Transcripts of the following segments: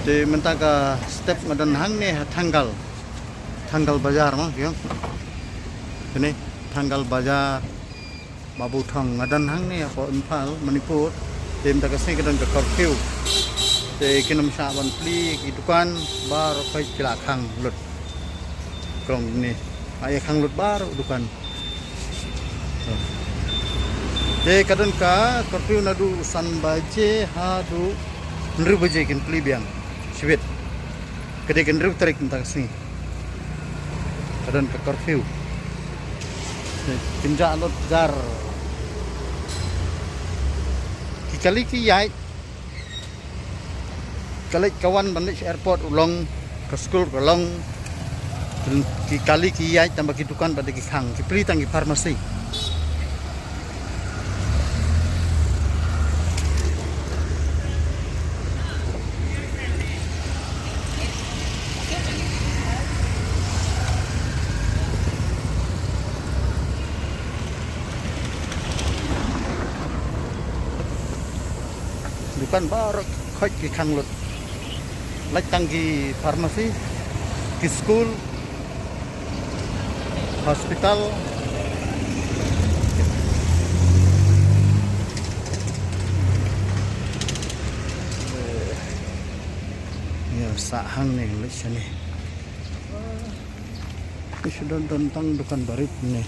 Di mentaka step ngadan hang nih tanggal bazar mah ya. Ini tanggal bazar Babu Thong ngadan hang nih apa Impal Manipur. Di mentaka sini kadang ke curfew. Di kinam saban pli dukan bar kai cilakang lut. Krong ini ayah kang lut bar dukan. Di kadang ka curfew nadu san baje hadu nru baje kin pli biang. Sibit. Kedai kendruk tarik tentang sini. Kadang ke curfew. Kinja lot jar. Kikali kiyai. Kali kawan balik airport ulong ke school ulong. Kikali kiyai tambah kidukan pada kikang. Kipli tanggi farmasi. Dukan baru khoi ki khang lut lách tăng ki pharmacy ki school hospital ya sahang nih lách sini ini sudah tentang dukan barit nih.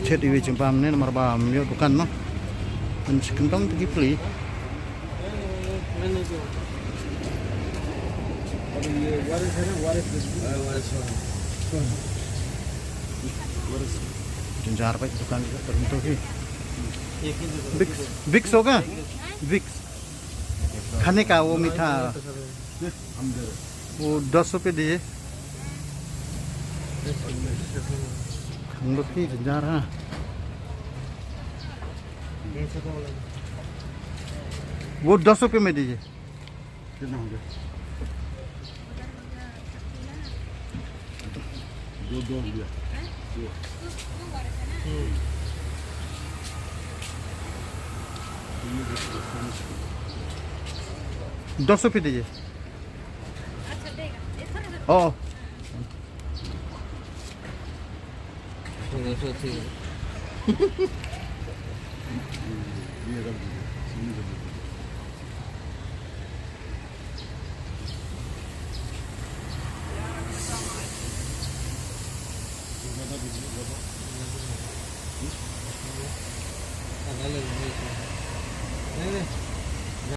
Chat iwi jempam ni nomor bam yo dukan no. Dan sekentong pergi beli. Jenjar baik dukan tertentu ki. Vicks होगा Vicks खाने का वो मीठा वो 10 रुपए दिए हम लोग की जा रहा वो 10 रुपए में दीजिए कितना हो गया दो रुपया 10 रुपए दीजिए ओ Ada lagi.